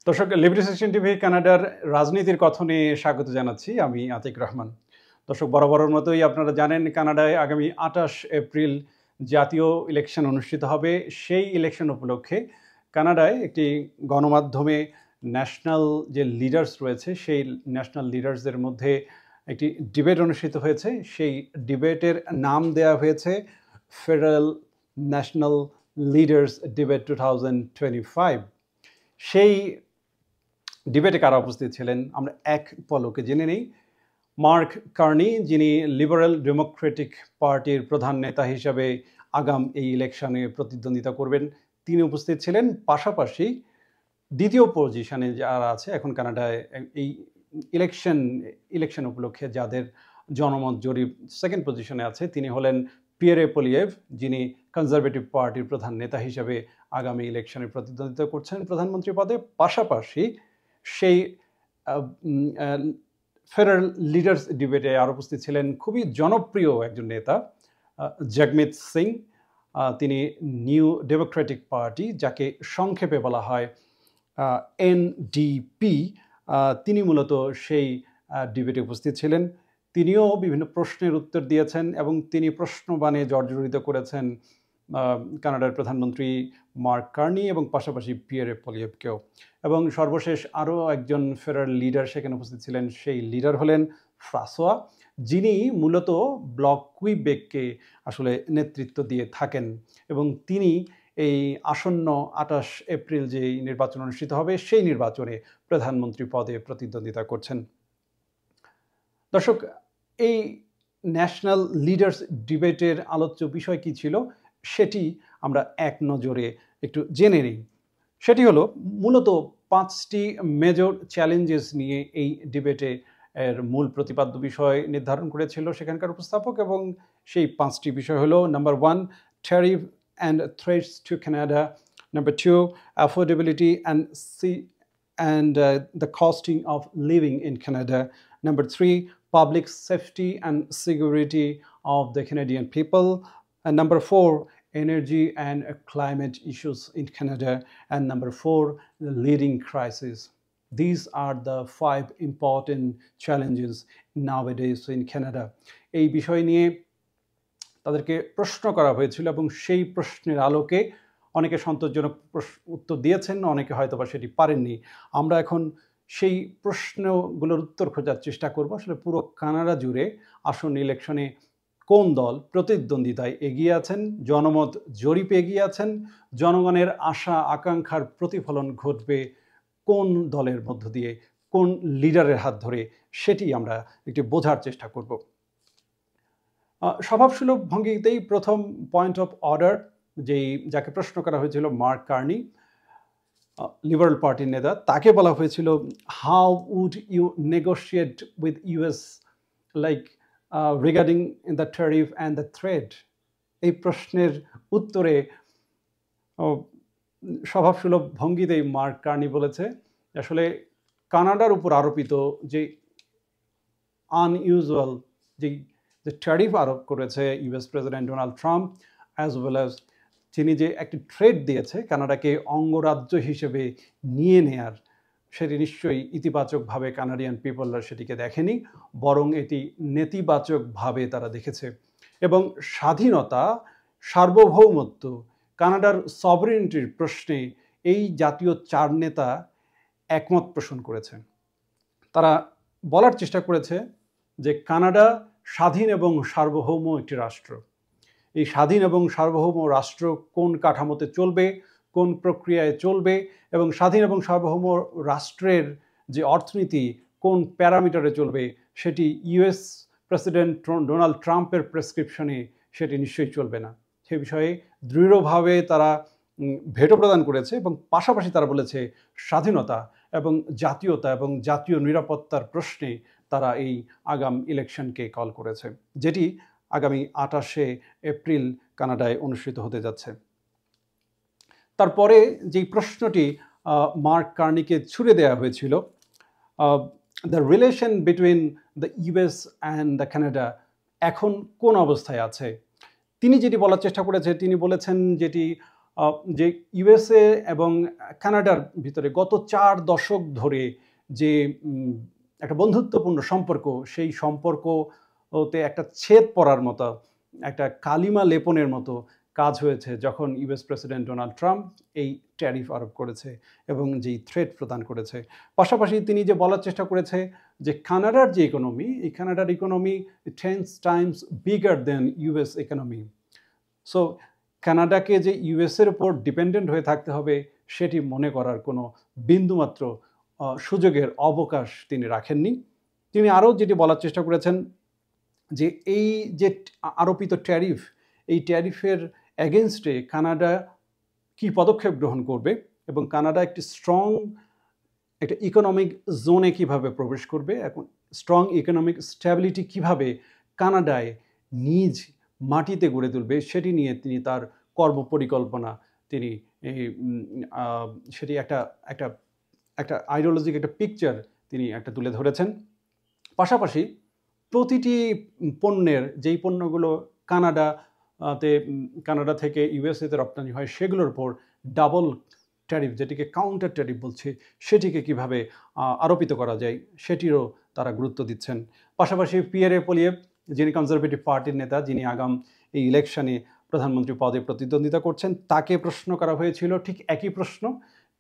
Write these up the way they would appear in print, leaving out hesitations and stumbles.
দর্শক, liberty section TV কানাডার রাজনীতির কথনে স্বাগত জানাচ্ছি। আমি আতিক রহমান। দর্শক, বরাবরের মতোই আপনারা জানেন কানাডায় আগামী 28 এপ্রিল জাতীয় ইলেকশন অনুষ্ঠিত হবে। সেই ইলেকশন উপলক্ষে কানাডায় একটি গণমাধ্যমে ন্যাশনাল যে লিডার্স রয়েছে সেই ন্যাশনাল লিডার্সদের মধ্যে একটি ডিবেট অনুষ্ঠিত হয়েছে। সেই ডিবেটের নাম দেওয়া হয়েছে ফেডারেল ন্যাশনাল লিডার্স ডিবেট 2025। সেই ডিবেটে কারা উপস্থিত ছিলেন আমরা এক পলকে জেনে নেই। মার্ক কার্নি, যিনি লিবারেল ডেমোক্রেটিক পার্টির প্রধান নেতা হিসাবে আগাম এই ইলেকশনে প্রতিদ্বন্দ্বিতা করবেন, তিনি উপস্থিত ছিলেন। পাশাপাশি দ্বিতীয় পজিশনে যারা আছে এখন কানাডায় এই ইলেকশন উপলক্ষে যাদের জনমত জরিপ সেকেন্ড পজিশনে আছে, তিনি হলেন পিয়েরে পোলিয়েভ, যিনি কনজারভেটিভ পার্টির প্রধান নেতা হিসেবে আগামী ইলেকশনে প্রতিদ্বন্দ্বিতা করছেন প্রধানমন্ত্রী পদে। পাশাপাশি সেই ফেডারেল লিডার্স ডিবেটে আর উপস্থিত ছিলেন খুবই জনপ্রিয় একজন নেতা, জগমিত সিং। তিনি নিউ ডেমোক্রেটিক পার্টি, যাকে সংক্ষেপে বলা হয় এনডিপি, তিনি মূলত সেই ডিবেটে উপস্থিত ছিলেন। তিনিও বিভিন্ন প্রশ্নের উত্তর দিয়েছেন এবং তিনি প্রশ্নবাণে জর্জরিত করেছেন কানাডার প্রধানমন্ত্রী মার্ক কার্নি এবং পাশাপাশি পিয়েরে পোলিয়েভকেও। এবং সর্বশেষ আরও একজন ফেডারেল লিডার সেখানে উপস্থিত ছিলেন। সেই লিডার হলেন ফ্রাসোয়া, যিনি মূলত ব্লক কুইবেককে আসলে নেতৃত্ব দিয়ে থাকেন এবং তিনি এই আসন্ন 28 এপ্রিল যে নির্বাচন অনুষ্ঠিত হবে সেই নির্বাচনে প্রধানমন্ত্রী পদে প্রতিদ্বন্দ্বিতা করছেন। দর্শক, এই ন্যাশনাল লিডার্স ডিবেটের আলোচ্য বিষয় কী ছিল সেটি আমরা এক নজরে একটু জেনে নিই। সেটি হলো মূলত 5টি মেজর চ্যালেঞ্জেস নিয়ে এই ডিবেটে এর মূল প্রতিপাদ্য বিষয় নির্ধারণ করেছিল সেখানকার উপস্থাপক, এবং সেই 5টি বিষয় হলো: number 1, tariff and threats to Canada; number 2, affordability and the costing of living in Canada; number 3, public safety and security of the Canadian people; and number 4, energy and climate issues in Canada; and number 4, the leading crisis. These are the 5 important challenges nowadays in Canada. এই বিষয় নিয়ে তাদেরকে প্রশ্ন করা হয়েছিল এবং সেই প্রশ্নের আলোকে অনেকে সন্তোষজনক উত্তর দিয়েছেন, অনেকে হয়তো বা সেটি পারেননি। আমরা এখন সেই প্রশ্নগুলোর উত্তর খোঁজার চেষ্টা করব। আসলে পুরো কানাডা জুড়ে আসন্ন ইলেকশনে কোন দল প্রতিদ্বন্দ্বিতায় এগিয়ে আছেন, জনমত জরিপে এগিয়ে আছেন, জনগণের আশা আকাঙ্ক্ষার প্রতিফলন ঘটবে কোন দলের মধ্য দিয়ে, কোন লিডারের হাত ধরে, সেটি আমরা একটু বোঝার চেষ্টা করব। স্বভাবসুলভ ভঙ্গিতেই প্রথম পয়েন্ট অফ অর্ডার, যাকে প্রশ্ন করা হয়েছিল মার্ক কার্নি, লিবারেল পার্টির নেতা, তাকে বলা হয়েছিল how would you negotiate with US like regarding the tariff and the threat. এই প্রশ্নের উত্তরে স্বভাবসুলভ ভঙ্গিতেই মার্ক কার্নি বলেছে আসলে কানাডার উপর আরোপিত যে আনইউজুয়াল যে ট্যারিফ আরোপ করেছে US president Donald Trump, as well as তিনি যে একটি থ্রেট দিয়েছে কানাডাকে অঙ্গরাজ্য হিসেবে নিয়ে নেয়ার, সেটি নিশ্চয়ই ইতিবাচকভাবে কানাডিয়ান পিপলরা সেটিকে দেখেনি, বরং এটি নেতিবাচকভাবে তারা দেখেছে। এবং স্বাধীনতা, সার্বভৌমত্ব, কানাডার সভরেনিটির প্রশ্নে এই জাতীয় 4 নেতা একমত পোষণ করেছে। তারা বলার চেষ্টা করেছে যে কানাডা স্বাধীন এবং সার্বভৌম একটি রাষ্ট্র। এই স্বাধীন এবং সার্বভৌম রাষ্ট্র কোন কাঠামোতে চলবে, কোন প্রক্রিয়ায় চলবে, এবং স্বাধীন এবং সার্বভৌম রাষ্ট্রের যে অর্থনীতি কোন প্যারামিটারে চলবে, সেটি ইউএস প্রেসিডেন্ট ডোনাল্ড ট্রাম্পের প্রেসক্রিপশনে সেটি নিশ্চয়ই চলবে না। সে বিষয়ে দৃঢ়ভাবে তারা ভেটো প্রদান করেছে এবং পাশাপাশি তারা বলেছে স্বাধীনতা এবং জাতীয়তা এবং জাতীয় নিরাপত্তার প্রশ্নে তারা এই আগাম ইলেকশনকে কল করেছে, যেটি আগামী 28 এপ্রিল কানাডায় অনুষ্ঠিত হতে যাচ্ছে। তারপরে যেই প্রশ্নটি মার্ক কার্নিকে ছুড়ে দেওয়া হয়েছিল, the relation between the US and the Canada এখন কোন অবস্থায় আছে, তিনি যেটি বলার চেষ্টা করেছে, তিনি বলেছেন যেটি যে ইউএসএ এবং কানাডার ভিতরে গত 4 দশক ধরে যে একটা বন্ধুত্বপূর্ণ সম্পর্ক, সেই সম্পর্কতে একটা ছেদ পড়ার মতো, একটা কালিমা লেপনের মতো কাজ হয়েছে যখন ইউএস প্রেসিডেন্ট ডোনাল্ড ট্রাম্প এই ট্যারিফ আরোপ করেছে এবং যেই থ্রেট প্রদান করেছে। পাশাপাশি তিনি যে বলার চেষ্টা করেছে যে কানাডার যে ইকোনমি, এই কানাডার economy 10 times bigger than US economy. So কানাডাকে যে ইউএসের উপর ডিপেন্ডেন্ট হয়ে থাকতে হবে সেটি মনে করার কোনো বিন্দুমাত্র সুযোগের অবকাশ তিনি রাখেননি। তিনি আরও যেটি বলার চেষ্টা করেছেন যে এই যে আরোপিত ট্যারিফ, এই ট্যারিফের এগেনস্টে কানাডা কি পদক্ষেপ গ্রহণ করবে এবং কানাডা একটি স্ট্রং একটা ইকোনমিক জোনে কিভাবে প্রবেশ করবে, এখন স্ট্রং ইকোনমিক স্ট্যাবিলিটি কিভাবে কানাডায় নিজ মাটিতে গড়ে তুলবে সেটি নিয়ে তিনি তার কর্মপরিকল্পনা তিনি সেটি একটা একটা একটা আইডিওলজিক একটা পিকচার তিনি একটা তুলে ধরেছেন। পাশাপাশি প্রতিটি পণ্যের যেই পণ্যগুলো কানাডা থেকে ইউএসএতে রপ্তানি হয় সেগুলোর উপর ডাবল ট্যারিফ, যেটিকে কাউন্টার ট্যারিফ বলছে, সেটিকে কিভাবে আরোপিত করা যায় সেটিরও তারা গুরুত্ব দিচ্ছেন। পাশাপাশি পিয়েরে পোলিয়েভ, যিনি কনজারভেটিভ পার্টির নেতা, যিনি আগাম এই ইলেকশনে প্রধানমন্ত্রী পদে প্রতিদ্বন্দ্বিতা করছেন, তাকে প্রশ্ন করা হয়েছিল ঠিক একই প্রশ্ন।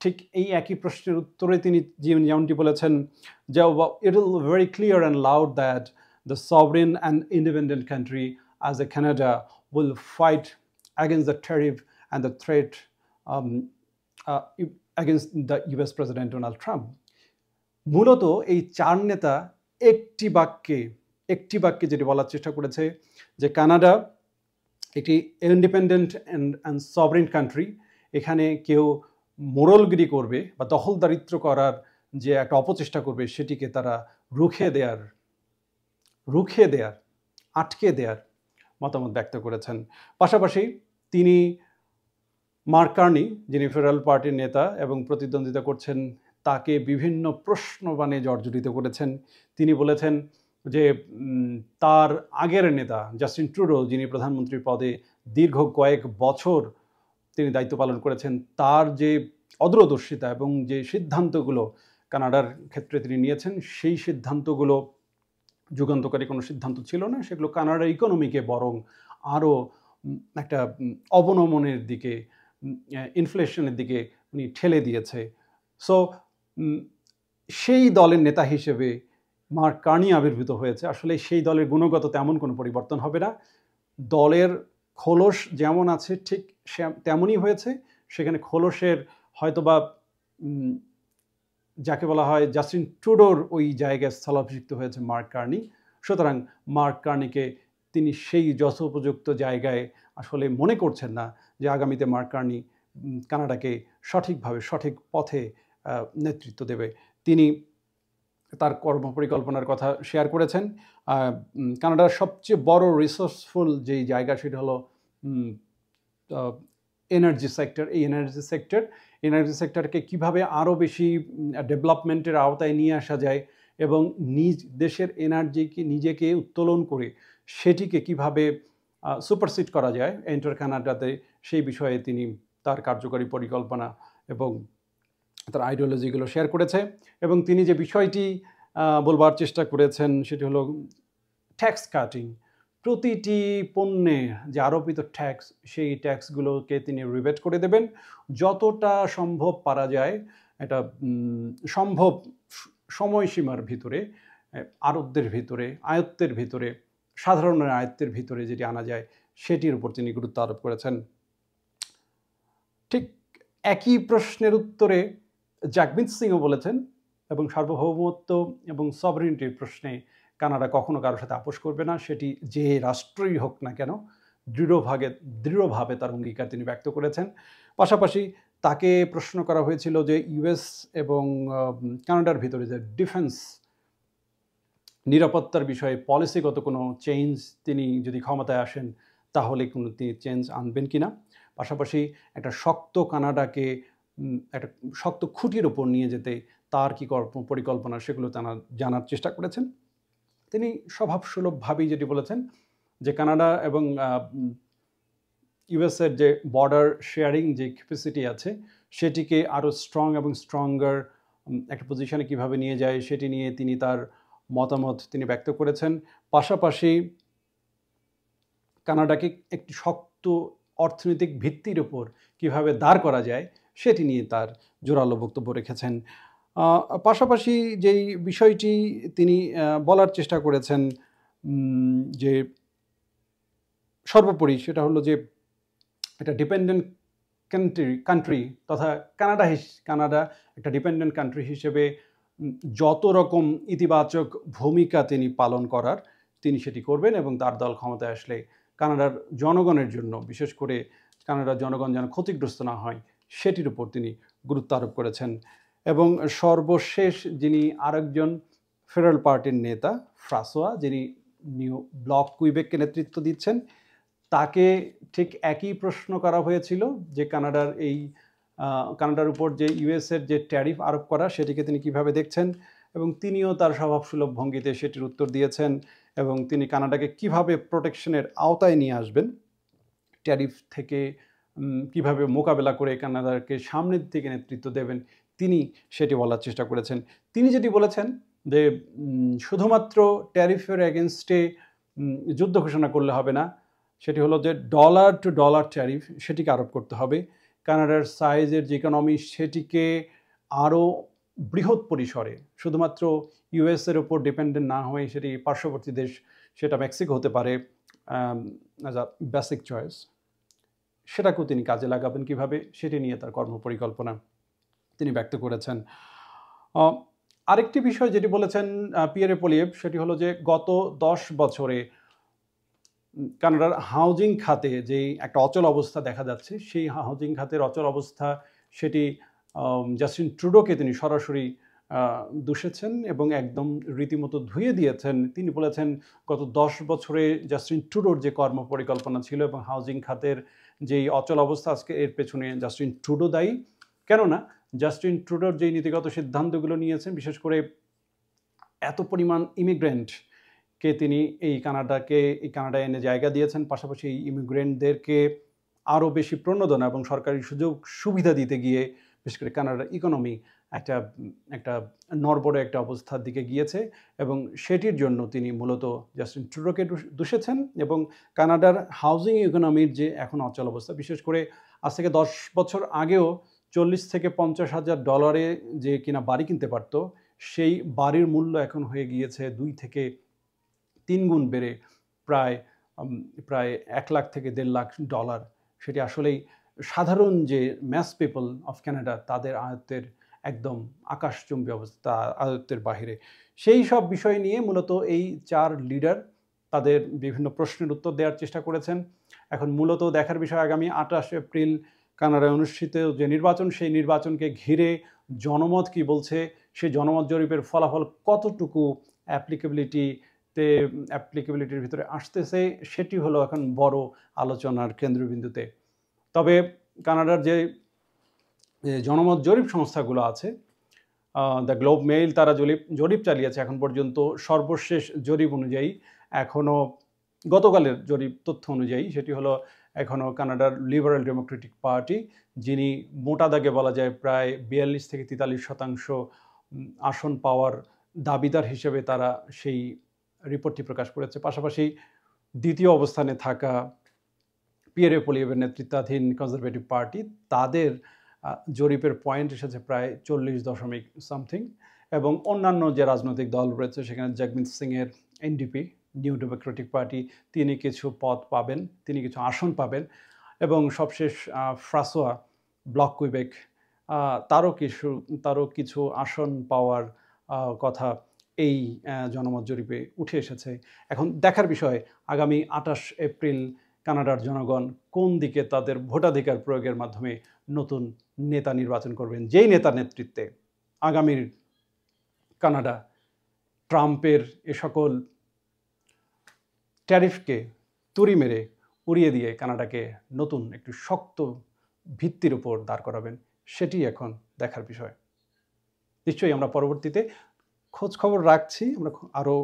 ঠিক এই একই প্রশ্নের উত্তরে তিনি যেমনটি বলেছেন যে it is very clear and loud that the sovereign and independent country as a Canada will fight against the tariff and the threat against the US President Donald Trump। মূলত এই চার নেতা একটি বাক্যে যেটি বলার চেষ্টা করেছে যে কানাডা একটি ইন্ডিপেন্ডেন্ট অ্যান্ড সভরেন কান্ট্রি, এখানে কেউ মোড়লগিরি করবে বা দখলদারিত্ব করার যে একটা অপচেষ্টা করবে সেটিকে তারা রুখে দেয়ার আটকে দেয়ার মতামত ব্যক্ত করেছেন। পাশাপাশি তিনি মার্ক কার্নি, যিনি ফেডারেল পার্টির নেতা এবং প্রতিদ্বন্দ্বিতা করছেন, তাকে বিভিন্ন প্রশ্নবাণে জর্জরিত করেছেন। তিনি বলেছেন যে তার আগের নেতা জাস্টিন ট্রুডো, যিনি প্রধানমন্ত্রীর পদে দীর্ঘ কয়েক বছর তিনি দায়িত্ব পালন করেছেন, তার যে অদূরদর্শিতা এবং যে সিদ্ধান্তগুলো কানাডার ক্ষেত্রে তিনি নিয়েছেন, সেই সিদ্ধান্তগুলো যুগান্তকারী কোনো সিদ্ধান্ত ছিল না, সেগুলো কানাডার ইকোনমিকে বরং আরও একটা অবনমনের দিকে, ইনফ্লেশনের দিকে উনি ঠেলে দিয়েছে। সো সেই দলের নেতা হিসেবে মার্ক কার্নি আবির্ভূত হয়েছে। আসলে সেই দলের গুণগত তেমন কোনো পরিবর্তন হবে না, দলের খোলস যেমন আছে ঠিক তেমনই হয়েছে। সেখানে খোলসের হয়তোবা যাকে বলা হয় জাস্টিন ট্রুডোর ওই জায়গায় স্থলাভিষিক্ত হয়েছে মার্ক কার্নি। সুতরাং মার্ক কার্নিকে তিনি সেই যথোপযুক্ত জায়গায় আসলে মনে করছেন না যে আগামীতে মার্ক কার্নি কানাডাকে সঠিকভাবে সঠিক পথে নেতৃত্ব দেবে। তিনি তার কর্মপরিকল্পনার কথা শেয়ার করেছেন। কানাডার সবচেয়ে বড় রিসোর্সফুল যেই জায়গা সেটা হলো এনার্জি সেক্টর। এই এনার্জি সেক্টরকে কীভাবে আরও বেশি ডেভেলপমেন্টের আওতায় নিয়ে আসা যায় এবং নিজ দেশের এনার্জিকে নিজেকে উত্তোলন করে সেটিকে কিভাবে সুপারসিড করা যায় এন্টার কানাডাতে, সেই বিষয়ে তিনি তার কার্যকরী পরিকল্পনা এবং তার আইডিওলজিগুলো শেয়ার করেছে। এবং তিনি যে বিষয়টি বলবার চেষ্টা করেছেন সেটি হলো ট্যাক্স কাটিং। প্রতিটি পণ্যে যে আরোপিত ট্যাক্স, সেই ট্যাক্সগুলোকে তিনি রিবেট করে দেবেন যতটা সম্ভব পারা যায়। এটা সম্ভব সময়সীমার ভিতরে, আয়ত্তের ভিতরে, সাধারণের আয়ত্তের ভিতরে যেটি আনা যায় সেটির উপর তিনি গুরুত্ব আরোপ করেছেন। ঠিক একই প্রশ্নের উত্তরে জ্যাকমিত সিংও বলেছেন এবং সার্বভৌমত্ব এবং সভরেনিটির প্রশ্নে কানাডা কখনো কারোর সাথে আপোষ করবে না, সেটি যে রাষ্ট্রই হোক না কেন। দৃঢ়ভাবে তার অঙ্গীকার তিনি ব্যক্ত করেছেন। পাশাপাশি তাকে প্রশ্ন করা হয়েছিল যে ইউএস এবং কানাডার ভিতরে যে ডিফেন্স নিরাপত্তার বিষয়ে পলিসিগত কোনো চেঞ্জ তিনি যদি ক্ষমতায় আসেন তাহলে কোনো তিনি চেঞ্জ আনবেন কিনা। পাশাপাশি একটা শক্ত কানাডাকে একটা শক্ত খুঁটির ওপর নিয়ে যেতে তার কী পরিকল্পনা সেগুলো জানার চেষ্টা করেছেন। তিনি স্বভাবসুলভভাবেই যেটি বলেছেন যে কানাডা এবং ইউএসের যে বর্ডার শেয়ারিং যে ক্যাপাসিটি আছে সেটিকে আরও স্ট্রং এবং স্ট্রঙ্গার একটা পজিশনে কিভাবে নিয়ে যায় সেটি নিয়ে তিনি তার মতামত তিনি ব্যক্ত করেছেন। পাশাপাশি কানাডাকে একটি শক্ত অর্থনৈতিক ভিত্তির উপর কিভাবে দাঁড় করা যায় সেটি নিয়ে তার জোরালো বক্তব্য রেখেছেন। পাশাপাশি যেই বিষয়টি তিনি বলার চেষ্টা করেছেন যে সর্বোপরি সেটা হলো যে এটা ডিপেন্ডেন্ট কান্ট্রি তথা কানাডা একটা ডিপেন্ডেন্ট কান্ট্রি হিসেবে যত রকম ইতিবাচক ভূমিকা তিনি পালন করার তিনি সেটি করবেন এবং তার দল ক্ষমতায় আসলে কানাডার জনগণের জন্য, বিশেষ করে কানাডার জনগণ যেন ক্ষতিগ্রস্ত না হয় সেটির উপর তিনি গুরুত্ব আরোপ করেছেন। এবং সর্বশেষ যিনি আরেকজন ফেডারেল পার্টির নেতা ফ্রাসোয়া, যিনি নিউ ব্লক কুইবেককে নেতৃত্ব দিচ্ছেন, তাকে ঠিক একই প্রশ্ন করা হয়েছিল যে কানাডার উপর যে ইউএসের যে ট্যারিফ আরোপ করা সেটিকে তিনি কিভাবে দেখছেন, এবং তিনিও তার স্বভাবসুলভ ভঙ্গিতে সেটির উত্তর দিয়েছেন এবং তিনি কানাডাকে কিভাবে প্রোটেকশনের আওতায় নিয়ে আসবেন, ট্যারিফ থেকে কিভাবে মোকাবেলা করে কানাডাকে সামনের দিকে নেতৃত্ব দেবেন তিনি সেটি বলার চেষ্টা করেছেন। তিনি যেটি বলেছেন যে শুধুমাত্র ট্যারিফের এগেনস্টে যুদ্ধ ঘোষণা করলে হবে না, সেটি হলো যে ডলার টু ডলার ট্যারিফ সেটিকে আরোপ করতে হবে। কানাডার সাইজের যে ইকোনমি সেটিকে আরও বৃহৎ পরিসরে শুধুমাত্র ইউএসের ওপর ডিপেন্ডেন্ট না হয়ে সেটি পার্শ্ববর্তী দেশ, সেটা মেক্সিকো হতে পারে অ্যাজ আ বেসিক চয়েস, সেটাকেও তিনি কাজে লাগাবেন কিভাবে সেটি নিয়ে তার কর্মপরিকল্পনা তিনি ব্যক্ত করেছেন। আরেকটি বিষয় যেটি বলেছেন পিয়েরে পোলিয়েভ সেটি হলো যে গত 10 বছরে কানাডার হাউজিং খাতে যেই একটা অচল অবস্থা দেখা যাচ্ছে সেই হাউজিং খাতের অচল অবস্থা সেটি জাস্টিন ট্রুডোকে তিনি সরাসরি দূষেছেন এবং একদম রীতিমতো ধুয়ে দিয়েছেন। তিনি বলেছেন গত 10 বছরে জাস্টিন ট্রুডোর যে কর্মপরিকল্পনা ছিল এবং হাউজিং খাতের যেই অচল অবস্থা আজকে এর পেছনে জাস্টিন ট্রুডো দায়ী। কেননা জাস্টিন ট্রুডোর যেই নীতিগত সিদ্ধান্তগুলো নিয়েছেন, বিশেষ করে এত পরিমাণ ইমিগ্রেন্টকে তিনি এই কানাডায় এনে জায়গা দিয়েছেন, পাশাপাশি এই ইমিগ্রেন্টদেরকে আরও বেশি প্রণোদনা এবং সরকারি সুযোগ সুবিধা দিতে গিয়ে বিশেষ করে কানাডার ইকোনমি একটা নড়বড়ে একটা অবস্থার দিকে গিয়েছে এবং সেটির জন্য তিনি মূলত জাস্টিন ট্রুডোকে দূষেছেন। এবং কানাডার হাউজিং ইকোনমির যে এখন অচল অবস্থা, বিশেষ করে আজ থেকে 10 বছর আগেও 40 থেকে 50 হাজার ডলারে যে কিনা বাড়ি কিনতে পারতো, সেই বাড়ির মূল্য এখন হয়ে গিয়েছে 2 থেকে 3 গুণ বেড়ে প্রায় 1 লাখ থেকে 1.5 লাখ ডলার। সেটি আসলেই সাধারণ যে ম্যাস পিপল অফ কানাডা তাদের আয়ত্তের একদম আকাশচুম্বী অবস্থা, আয়ত্তের বাহিরে। সেই সব বিষয় নিয়ে মূলত এই 4 লিডার তাদের বিভিন্ন প্রশ্নের উত্তর দেওয়ার চেষ্টা করেছেন। এখন মূলত দেখার বিষয় আগামী 28 এপ্রিল কানাডায় অনুষ্ঠিত যে নির্বাচন, সেই নির্বাচনকে ঘিরে জনমত কি বলছে, সেই জনমত জরিপের ফলাফল কতটুকু অ্যাপ্লিকেবিলিটির ভিতরে আসতেছে, সেটি হলো এখন বড় আলোচনার কেন্দ্রবিন্দুতে। তবে কানাডার যে জনমত জরিপ সংস্থাগুলো আছে, দ্য গ্লোব মেইল তারা জরিপ চালিয়েছে এখন পর্যন্ত। সর্বশেষ জরিপ অনুযায়ী এখনও গতকালের জরিপ তথ্য অনুযায়ী সেটি হলো এখনও কানাডার লিবারেল ডেমোক্রেটিক পার্টি, যিনি মোটা দাগে বলা যায় প্রায় 42 থেকে 43% আসন পাওয়ার দাবিদার হিসেবে তারা সেই রিপোর্টটি প্রকাশ করেছে। পাশাপাশি দ্বিতীয় অবস্থানে থাকা পিয়েরে পোলিয়েভের নেতৃত্বাধীন কনজারভেটিভ পার্টি, তাদের জরিপের পয়েন্ট এসেছে প্রায় 40.something, এবং অন্যান্য যে রাজনৈতিক দল রয়েছে সেখানে জগমিত সিংয়ের এনডিপি নিউ ডেমোক্রেটিক পার্টি, তিনি কিছু পদ পাবেন, তিনি কিছু আসন পাবেন, এবং সবশেষ ফ্রাসোয়া ব্লক কুইবেক তারও কিছু আসন পাওয়ার কথা এই জনমত জরিপে উঠে এসেছে। এখন দেখার বিষয় আগামী 28 এপ্রিল কানাডার জনগণ কোন দিকে তাদের ভোটাধিকার প্রয়োগের মাধ্যমে নতুন নেতা নির্বাচন করবেন, যেই নেতার নেতৃত্বে আগামীর কানাডা ট্রাম্পের এ সকল ট্যারিফকে তুড়ি মেরে উড়িয়ে দিয়ে কানাডাকে নতুন একটু শক্ত ভিত্তির উপর দাঁড় করাবেন, সেটি এখন দেখার বিষয়। নিশ্চয়ই আমরা পরবর্তীতে খোঁজ খবর রাখছি, আমরা আরও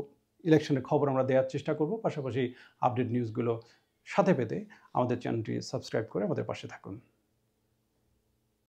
ইলেকশনের খবর আমরা দেওয়ার চেষ্টা করব, পাশাপাশি আপডেট নিউজগুলো সাথে পেতে আমাদের চ্যানেলটি সাবস্ক্রাইব করে আমাদের পাশে থাকুন।